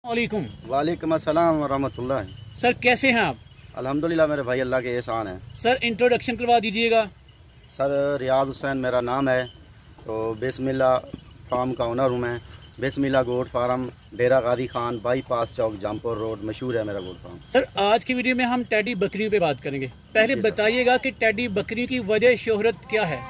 वालेकुम। वालेकुम अस्सलाम वरहमतुल्लाह। सर कैसे हैं आप? अल्हम्दुलिल्लाह मेरे भाई, अल्लाह के एहसान है। सर इंट्रोडक्शन करवा दीजिएगा। सर रियाज हुसैन मेरा नाम है। तो बिस्मिल्लाह फार्म का ओनर हूँ मैं। बिस्मिल्लाह गोट फार्म, डेरा गादी खान, बाईपास चौक, जामपुर रोड, मशहूर है मेरा गोट फार्म। सर आज की वीडियो में हम टेडी बकरियों पे बात करेंगे। पहले बताइएगा कि टेडी बकरी की वजह शोहरत क्या है?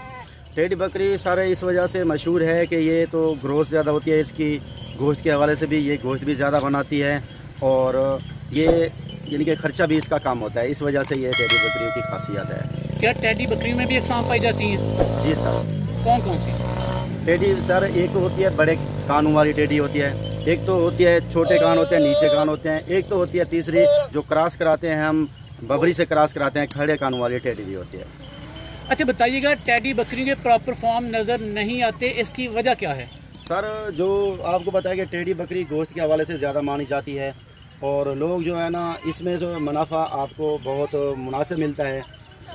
टेडी बकरी सर इस वजह से मशहूर है कि ये तो ग्रोथ ज़्यादा होती है इसकी, गोश्त के हवाले से भी ये गोश्त भी ज़्यादा बनाती है और ये यानी कि खर्चा भी इसका कम होता है। इस वजह से ये टेडी बकरियों की खासियत है। क्या टेडी बकरियों में भी अक़साम पाई जाती हैं? जी सर। कौन कौन सी? टेडी सर एक तो होती है बड़े कानों वाली टेडी होती है, एक तो होती है छोटे कान होते हैं, नीचे कान होते हैं, एक तो होती है तीसरी जो क्रॉस कराते हैं हम, बबरी से क्रॉस कराते हैं, खड़े कानों वाली टेडी भी होती है। अच्छा बताइएगा, टेडी बकरी के प्रॉपर फॉर्म नज़र नहीं आते, इसकी वजह क्या है? सर जो आपको बताया कि टेडी बकरी गोश्त के हवाले से ज़्यादा मानी जाती है और लोग जो है ना इसमें जो मुनाफा आपको बहुत मुनासिब मिलता है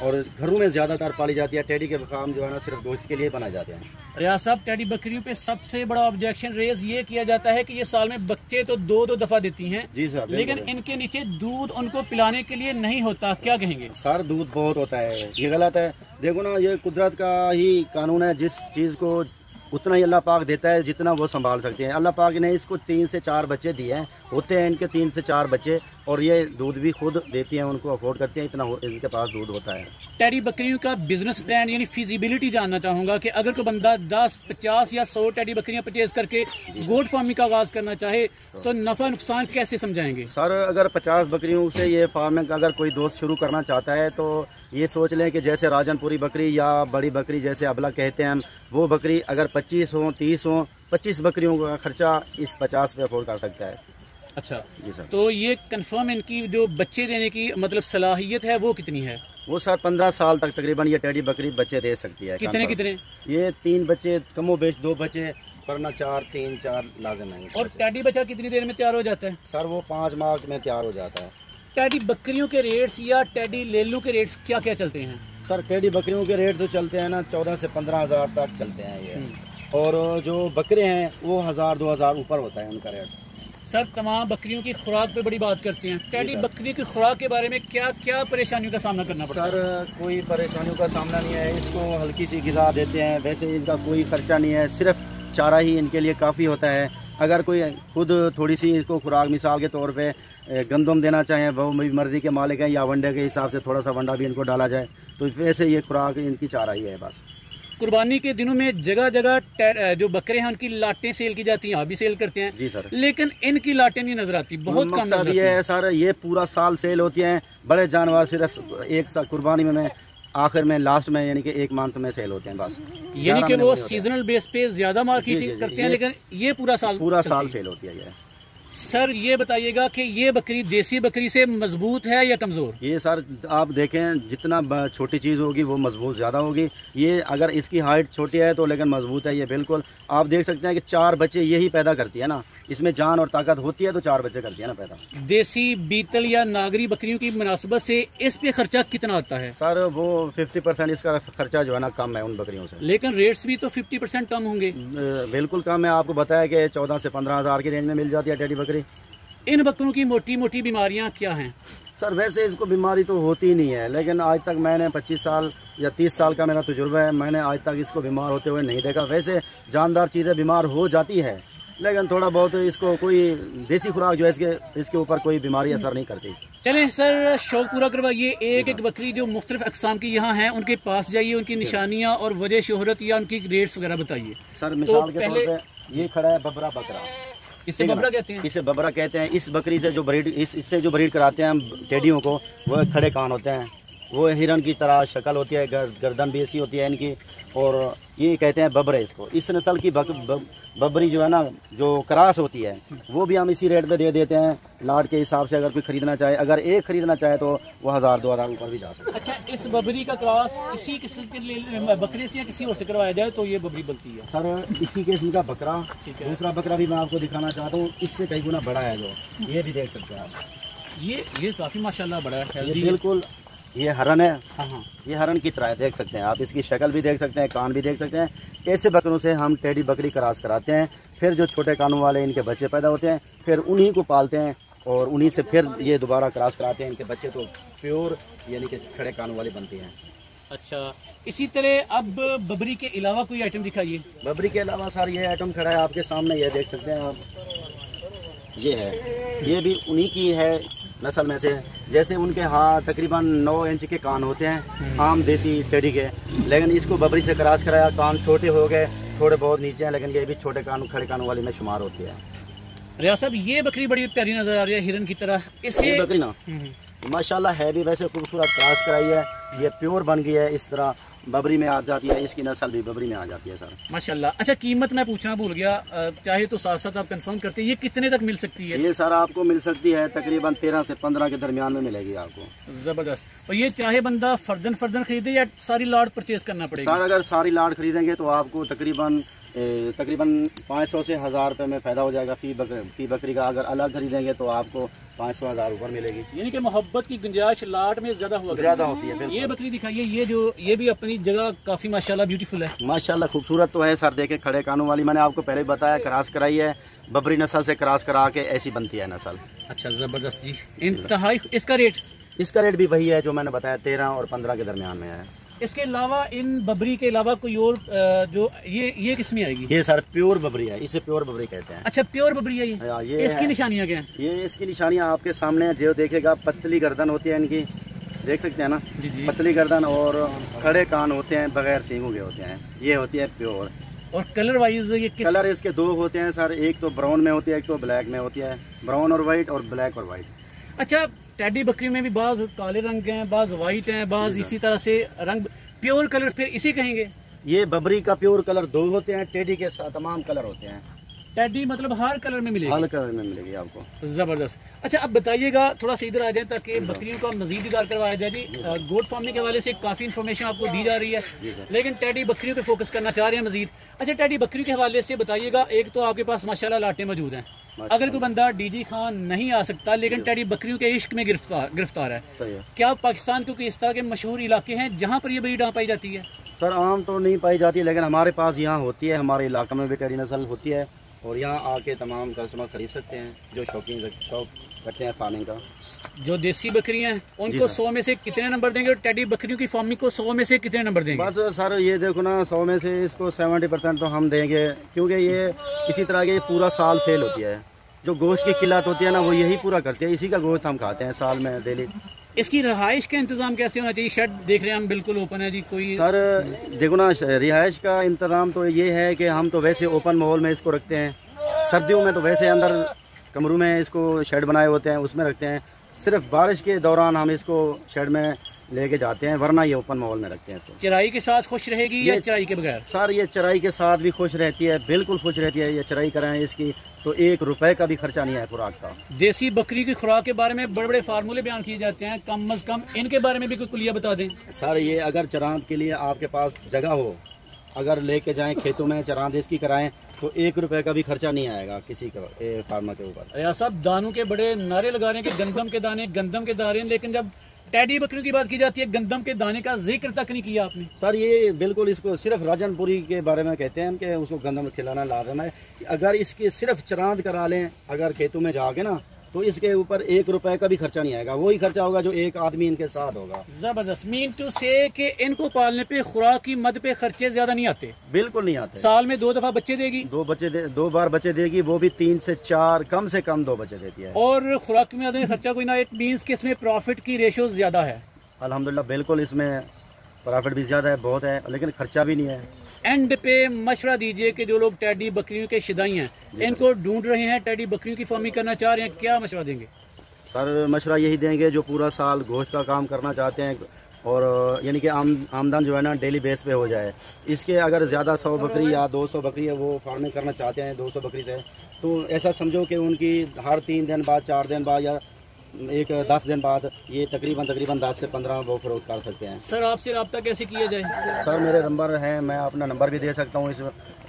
और घरों में ज़्यादातर पाली जाती है। टेडी के फार्म जो है ना सिर्फ गोश्त के लिए बनाए जाते हैं। रियाज साहब, टेडी बकरियों पे सबसे बड़ा ऑब्जेक्शन रेज ये किया जाता है कि ये साल में बच्चे तो दो दफ़ा देती हैं। जी सर। लेकिन इनके नीचे दूध उनको पिलाने के लिए नहीं होता, क्या कहेंगे? सर दूध बहुत होता है, ये गलत है। देखो ना, ये कुदरत का ही कानून है, जिस चीज़ को उतना ही अल्लाह पाक देता है जितना वो संभाल सकते हैं। अल्लाह पाक ने इसको 3 से 4 बच्चे दिए हैं, होते हैं इनके 3 से 4 बच्चे और ये दूध भी खुद देती हैं, उनको अफोर्ड करते हैं, इतना इनके पास दूध होता है। टेडी बकरियों का बिजनेस प्लान यानी फिजिबिलिटी जानना चाहूँगा कि अगर कोई बंदा 10, 50 या 100 टेडी बकरियाँ परचेज करके गोट फार्मिंग का आगाज़ करना चाहे तो नफ़ा नुकसान कैसे समझाएंगे? सर अगर 50 बकरियों से ये फार्मिंग अगर कोई दोस्त शुरू करना चाहता है तो ये सोच लें कि जैसे राजनपुरी बकरी या बड़ी बकरी जैसे अबला कहते हैं हम, वो बकरी अगर 25 हो, 30 हो, 25 बकरियों का खर्चा इस 50 पे अफोर्ड कर सकता है। अच्छा जी सर। तो ये कंफर्म इनकी जो बच्चे देने की मतलब सलाहियत है वो कितनी है? वो सर 15 साल तक तकरीबन ये टेडी बकरी बच्चे दे सकती है। कितने? ये 3 बच्चे कमो बेच, 2 बच्चे वरना 4, 3-4 लाजिम है। और टेडी बच्चा कितनी देर में तैयार हो जाता है? सर वो 5 माह में तैयार हो जाता है। टेडी बकरियों के रेट्स या टेडी लेलों के रेट्स क्या क्या चलते हैं? सर टेडी बकरियों के रेट तो चलते हैं ना 14 से 15 हज़ार तक चलते हैं ये, और जो बकरे हैं वो 1000-2000 ऊपर होता है उनका रेट। सर तमाम बकरियों की खुराक पे बड़ी बात करते हैं, टेडी बकरी की खुराक के बारे में क्या क्या परेशानियों का सामना करना पड़ता है? सर कोई परेशानियों का सामना नहीं है, इसको हल्की सी ग़िज़ा देते हैं, वैसे इनका कोई खर्चा नहीं है, सिर्फ चारा ही इनके लिए काफ़ी होता है। अगर कोई खुद थोड़ी सी इसको खुराक मिसाल के तौर पे गंदम देना चाहें, वो मेरी मर्ज़ी के मालिक हैं, या वंडे के हिसाब से थोड़ा सा वंडा भी इनको डाला जाए, तो वैसे ये खुराक इनकी चारा ही है बस। कुर्बानी के दिनों में जगह जगह जो बकरे हैं उनकी लाटें सेल की जाती हैं, आप भी सेल करते हैं? जी सर। लेकिन इनकी लाटें नहीं नजर आती, बहुत कम नजर आती है। सर ये पूरा साल सेल होती हैं, बड़े जानवर सिर्फ एक साल कुर्बानी में आखिर में लास्ट में यानी कि 1 मंथ में सेल होते हैं बस। यानी कि वो सीजनल बेस पे ज्यादा मार्केटिंग करते हैं, लेकिन ये पूरा साल सेल होती है ये। सर ये बताइएगा कि ये बकरी देसी बकरी से मजबूत है या कमजोर? ये सर आप देखें, जितना छोटी चीज़ होगी वो मजबूत ज़्यादा होगी। ये अगर इसकी हाइट छोटी है तो लेकिन मजबूत है ये बिल्कुल। आप देख सकते हैं कि 4 बच्चे यही पैदा करती है ना, इसमें जान और ताकत होती है तो 4 बच्चे करती है ना पैदा। देसी बीतल या नागरी बकरियों की मुनासबत से इस पे खर्चा कितना आता है? सर वो 50% इसका खर्चा जो है ना कम है उन बकरियों से। लेकिन रेट्स भी तो 50% कम होंगे। बिल्कुल कम है, आपको बताया कि 14 से 15 हज़ार की रेंज में मिल जाती है टेडी बकरी। इन बकरों की मोटी मोटी बीमारियां क्या हैं? सर वैसे इसको बीमारी तो होती नहीं है, लेकिन आज तक मैंने 25 साल या 30 साल का मेरा तजुर्बा है, मैंने आज तक इसको बीमार होते हुए नहीं देखा। वैसे जानदार चीज़ें बीमार हो जाती है, लेकिन थोड़ा बहुत इसको कोई देसी खुराक जो है इसके ऊपर कोई बीमारी असर नहीं करती। चलें सर, शौक पूरा करवाइए। एक एक बकरी जो मुख्तलिफ अक़साम की यहाँ हैं उनके पास जाइए, उनकी निशानियाँ और वजह शोहरत या उनकी रेट्स वगैरह बताइए। सर मिसाल के तौर पे ये खड़ा है बबरा बकरा, इसे बबरा कहते हैं। इसे बबरा कहते हैं। इस बकरी से जो इससे जो ब्रीड कराते हैं हम टेडियों को, वो खड़े कान होते हैं, वो हिरन की तरह शक्ल होती है, गर्दन भी ऐसी होती है इनकी, और ये कहते हैं बबरे इसको। इस नस्ल की बबरी जो है ना, जो क्रॉस होती है, वो भी हम इसी रेट पे दे देते हैं लाट के हिसाब से। अगर कोई खरीदना चाहे, अगर एक खरीदना चाहे तो वो 1000-2000 ऊपर भी जा सकता है। अच्छा, इस बबरी का क्रॉस इसी किस्म के बकरे से या किसी और से करवाया जाए तो ये बबरी बनती है? सर इसी किस्म का बकरा, दूसरा बकरा भी मैं आपको दिखाना चाहता हूँ, इससे कई गुना बड़ा है, जो ये भी देख सकते हैं आप। ये काफी माशाल्लाह बड़ा है। बिल्कुल ये हरन है। हाँ, ये हरन की तरह है, देख सकते हैं आप, इसकी शक्ल भी देख सकते हैं, कान भी देख सकते हैं। ऐसे बकरों से हम टेडी बकरी क्रॉस कराते हैं। फिर जो छोटे कानों वाले इनके बच्चे पैदा होते हैं, फिर उन्हीं को पालते हैं और उन्हीं से फिर ये दोबारा क्रॉस कराते हैं। इनके बच्चे तो प्योर यानी कि खड़े कानों वाले बनते हैं। अच्छा, इसी तरह अब बबरी के अलावा कोई आइटम दिखाइए। बबरी के अलावा सर ये आइटम खड़ा है आपके सामने, ये देख सकते हैं आप। ये है, ये भी उन्हीं की है नस्ल में से। जैसे उनके हाँ तकरीबन 9 इंच के कान होते हैं आम देसी टेडी के, लेकिन इसको बबरी से क्रॉस कराया, कान छोटे हो गए, थोड़े बहुत नीचे हैं, लेकिन ये भी छोटे कान खड़े कानों वाली में शुमार होती है। रियाज साहब, ये बकरी बड़ी प्यारी नजर आ रही है, हिरन की तरह। ये बकरी ना माशाल्लाह है भी वैसे खूबसूरत, क्रॉस कराई है, ये प्योर बन गई है, इस तरह बबरी में आ जाती है, इसकी नस्ल भी बबरी में आ जाती है सर माशाल्लाह। अच्छा, कीमत मैं पूछना भूल गया, चाहे तो साथ साथ आप कंफर्म करते हैं, ये कितने तक मिल सकती है? ये सर आपको मिल सकती है तकरीबन 13 से 15 के दरमियान में मिलेगी आपको। जबरदस्त। और ये चाहे बंदा फर्दन फर्दन खरीदे या सारी लाट परचेज करना पड़ेगा? सर अगर सारी लाट खरीदेंगे तो आपको तकरीबन 500 से 1000 रुपये में फ़ायदा हो जाएगा फी बकरी का। अगर अलग खरीदेंगे तो आपको 500-1000 ऊपर मिलेगी। यानी कि मोहब्बत की गुंजाइश लाट में ज़्यादा होती है। ये बकरी दिखाइए, ये भी अपनी जगह काफ़ी माशाल्लाह ब्यूटीफुल है। माशाल्लाह खूबसूरत तो है सर, देखे खड़े कानों वाली, मैंने आपको पहले बताया क्रॉस कराई है, बबरी नस्ल से क्रॉस करा के ऐसी बनती है नस्ल। अच्छा, ज़बरदस्त जी, इंतहाई। इसका रेट भी वही है जो मैंने बताया, 13 और 15 के दरमियान में है। इसके अलावा इन बबरी के अलावा कोई और जो ये किसमें आएगी? ये सर प्योर बबरी है, इसे प्योर बबरी कहते हैं। अच्छा, प्योर बबरी है ये इसकी निशानियाँ क्या हैं? ये इसकी निशानियाँ आपके सामने है, जो देखेगा पतली गर्दन होती है इनकी, देख सकते हैं ना जी। पतली गर्दन और खड़े कान होते हैं, बगैर सींगों के होते हैं, ये होती है प्योर। और कलर वाइज ये कलर इसके 2 होते हैं सर, एक तो ब्राउन में होती है, एक तो ब्लैक में होती है। ब्राउन और वाइट और ब्लैक और वाइट। अच्छा, टेडी बकरी में भी बाज काले रंग के हैं, बाज वाइट हैं, बाज इसी तरह से रंग। प्योर कलर फिर इसी कहेंगे? ये बबरी का प्योर कलर 2 होते हैं, टेडी के साथ तमाम कलर होते हैं। टेडी मतलब हर कलर में मिलेगी? हर कलर में मिलेगी आपको। जबरदस्त। अच्छा, अब बताइएगा, थोड़ा सा इधर आ जाए ताकि बकरियों का मजीद दीदार करवाया जाए जी। गोट फार्मिंग के हवाले से काफ़ी इन्फॉर्मेशन आपको दी जा रही है, लेकिन टेडी बकरियों पे फोकस करना चाह रहे हैं मजीद। अच्छा, टेडी बकरियों के हवाले से बताइएगा, एक तो आपके पास माशाल्लाह लाटें मौजूद हैं, अगर कोई बंदा डीजी खान नहीं आ सकता लेकिन टेडी बकरियों के इश्क में गिरफ्तार है, क्या पाकिस्तान के इस तरह के मशहूर इलाके हैं जहाँ पर ये ब्रीड पाई जाती है? सर आम तो नहीं पाई जाती, लेकिन हमारे पास यहाँ होती है, हमारे इलाके में भी टेडी नस्ल होती है और यहाँ आके तमाम कस्टमर खरीद सकते हैं जो शौक करते हैं फार्मिंग का। जो देसी बकरियां हैं उनको 100 में से कितने नंबर देंगे और टेडी बकरियों की फार्मिंग को 100 में से कितने नंबर देंगे? बस सर ये देखो ना, 100 में से इसको 70% तो हम देंगे, क्योंकि ये इसी तरह के पूरा साल सेल होती है। जो गोश्त की किल्लत होती है ना, वो यही पूरा करती है, इसी का गोश्त हम खाते हैं साल में डेली। इसकी रहाइश का इंतजाम कैसे होना चाहिए? शेड देख रहे हैं हम, बिल्कुल ओपन है जी। कोई सर देखो ना, रिहाइश का इंतजाम तो ये है कि हम तो वैसे ओपन माहौल में इसको रखते हैं, सर्दियों में तो वैसे अंदर कमरों में इसको शेड बनाए होते हैं उसमें रखते हैं, सिर्फ बारिश के दौरान हम इसको शेड में लेके जाते हैं, वरना ये ओपन माहौल में रखते हैं इसको। चराई के साथ खुश रहेगी या चराई के बगैर? सर ये चराई के साथ भी खुश रहती है, बिल्कुल खुश रहती है। ये चराई कराएं इसकी तो 1 रुपए का भी खर्चा नहीं है खुराक का। देसी बकरी की खुराक के बारे में बड़े बड़े फार्मूले बयान किए जाते हैं, कम अज कम इनके बारे में भी कोई कुलिया बता दें। सर ये अगर चरांद के लिए आपके पास जगह हो, अगर लेके जाएं खेतों में चरांद इसकी कराएं तो 1 रुपए का भी खर्चा नहीं आएगा किसी के फार्मर के ऊपर। या सब दानों के बड़े नारे लगा रहे हैं कि गंदम के दाने, लेकिन जब टेडी बकरियों की बात की जाती है गंदम के दाने का जिक्र तक नहीं किया आपने। सर ये बिल्कुल, इसको सिर्फ राजनपुरी के बारे में कहते हैं कि उसको गंदम खिलाना लाजम है। अगर इसके सिर्फ चरांद करा लें अगर खेतों में जाके ना, तो इसके ऊपर 1 रुपए का भी खर्चा नहीं आएगा, वही खर्चा होगा जो एक आदमी इनके साथ होगा। जबरदस्त। मीन टू से कि इनको पालने पे खुराक की मद पे खर्चे ज्यादा नहीं आते? बिल्कुल नहीं आते। साल में 2 दफा बच्चे देगी? 2 बार बच्चे देगी, वो भी 3 से 4, कम से कम 2 बच्चे देती है। और खुराक में ज्यादा खर्चा कोई ना, इट मीन्स कि इसमें प्रॉफिट की रेशो ज्यादा है? अल्हम्दुलिल्लाह बिल्कुल, इसमें प्रॉफिट भी ज्यादा है, बहुत है, लेकिन खर्चा भी नहीं है। एंड पे मशवरा दीजिए कि जो लोग टेडी बकरियों के शिदाई हैं, इनको ढूंढ रहे हैं, टेडी बकरियों की फार्मिंग करना चाह रहे हैं, क्या मशवरा देंगे? सर मशवरा यही देंगे जो पूरा साल गोश्त का काम करना चाहते हैं और यानी कि आमदन जो है ना डेली बेस पे हो जाए। इसके अगर ज़्यादा 100 बकरी या 200 बकरी है वो फार्मिंग करना चाहते हैं 200 बकरी से, तो ऐसा समझो कि उनकी हर 3 दिन बाद, 4 दिन बाद या 10 दिन बाद ये तकरीबन 10 से 15 वो फरोख्त कर सकते हैं। सर आपसे रब्ता कैसे किया जाए? सर मेरे नंबर हैं, मैं अपना नंबर भी दे सकता हूँ इस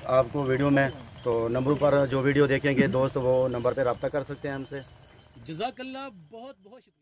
आपको वीडियो में, तो नंबरों पर जो वीडियो देखेंगे दोस्त वो नंबर पर रब्ता कर सकते हैं हमसे। जज़ाकल्लाह, बहुत बहुत शुक्रिया।